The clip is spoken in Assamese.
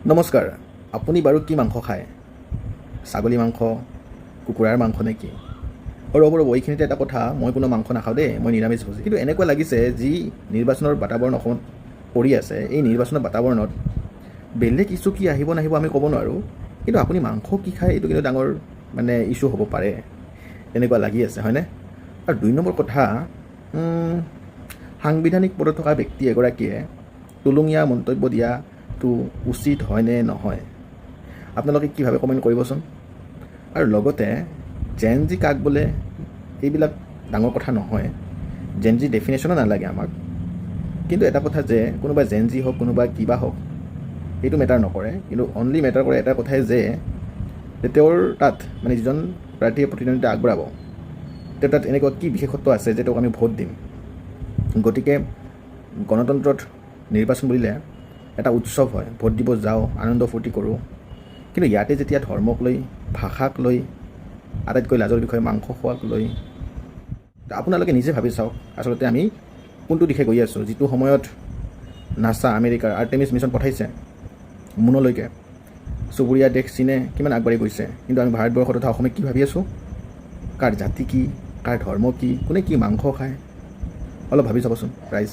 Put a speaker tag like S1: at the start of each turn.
S1: নমস্কাৰ। আপুনি বাৰু কি মাংস খায়? ছাগলী মাংস, কুকুৰাৰ মাংস নে কি? ৰ'ব এইখিনিতে এটা কথা, মই কোনো মাংস নাখাওঁ দেই, মই নিৰামিষভোজী। কিন্তু এনেকুৱা লাগিছে যি নিৰ্বাচনৰ বাতাবৰণ অসমত পৰি আছে, এই নিৰ্বাচনৰ বাতাবৰণত বেলেগ ইছ্যু কি আহিব নাহিব আমি ক'ব নোৱাৰোঁ, কিন্তু আপুনি মাংস কি খায় এইটো কিন্তু ডাঙৰ ইছ্যু হ'ব পাৰে, এনেকুৱা লাগি আছে, হয়নে? আৰু 2 নম্বৰ কথা, সাংবিধানিক পদত থকা ব্যক্তি এগৰাকীয়ে তুলুঙীয়া মন্তব্য দিয়াটো উচিত হয়নে নহয়? আপোনালোকে কি ভাবে কমেণ্ট কৰিবচোন। আৰু লগতে জেন জি কাক বোলে, এইবিলাক ডাঙৰ কথা নহয়। জেন জি ডেফিনেশ্যনো নালাগে আমাক, কিন্তু এটা কথা যে কোনোবা জেন জি হওক, কোনোবা কিবা হওক, সেইটো মেটাৰ নকৰে। কিন্তু অনলি মেটাৰ কৰে এটা কথাই যে তেওঁৰ তাত যিজন প্ৰাৰ্থীয়ে প্ৰতিদ্বন্দ্বিতা আগবঢ়াব, তেওঁৰ তাত এনেকুৱা কি বিশেষত্ব আছে যে তেওঁক আমি ভোট দিম। গতিকে গণতন্ত্ৰত নিৰ্বাচন বুলিলে এটা উৎসৱ হয়, ভোট দিব যাওঁ, আনন্দ ফূৰ্তি কৰোঁ। কিন্তু ইয়াতে যেতিয়া ধৰ্মক লৈ, ভাষাক লৈ, আটাইতকৈ লাজৰ বিষয়ে মাংস খোৱাক লৈ, আপোনালোকে নিজে ভাবি চাওক আচলতে আমি কোনটো দিশে গৈ আছোঁ। যিটো সময়ত নাছা আমেৰিকাৰ আৰ্টেমিছ মিছন পঠাইছে মুনলৈকে, চুবুৰীয়া দেশ চীনে কিমান আগবাঢ়ি গৈছে, কিন্তু আমি ভাৰতবৰ্ষৰ তথা অসমে কি ভাবি আছোঁ? কাৰ জাতি কি, কাৰ ধৰ্ম কি, কোনে কি মাংস খায়, অলপ ভাবি চাবচোন ৰাইজ।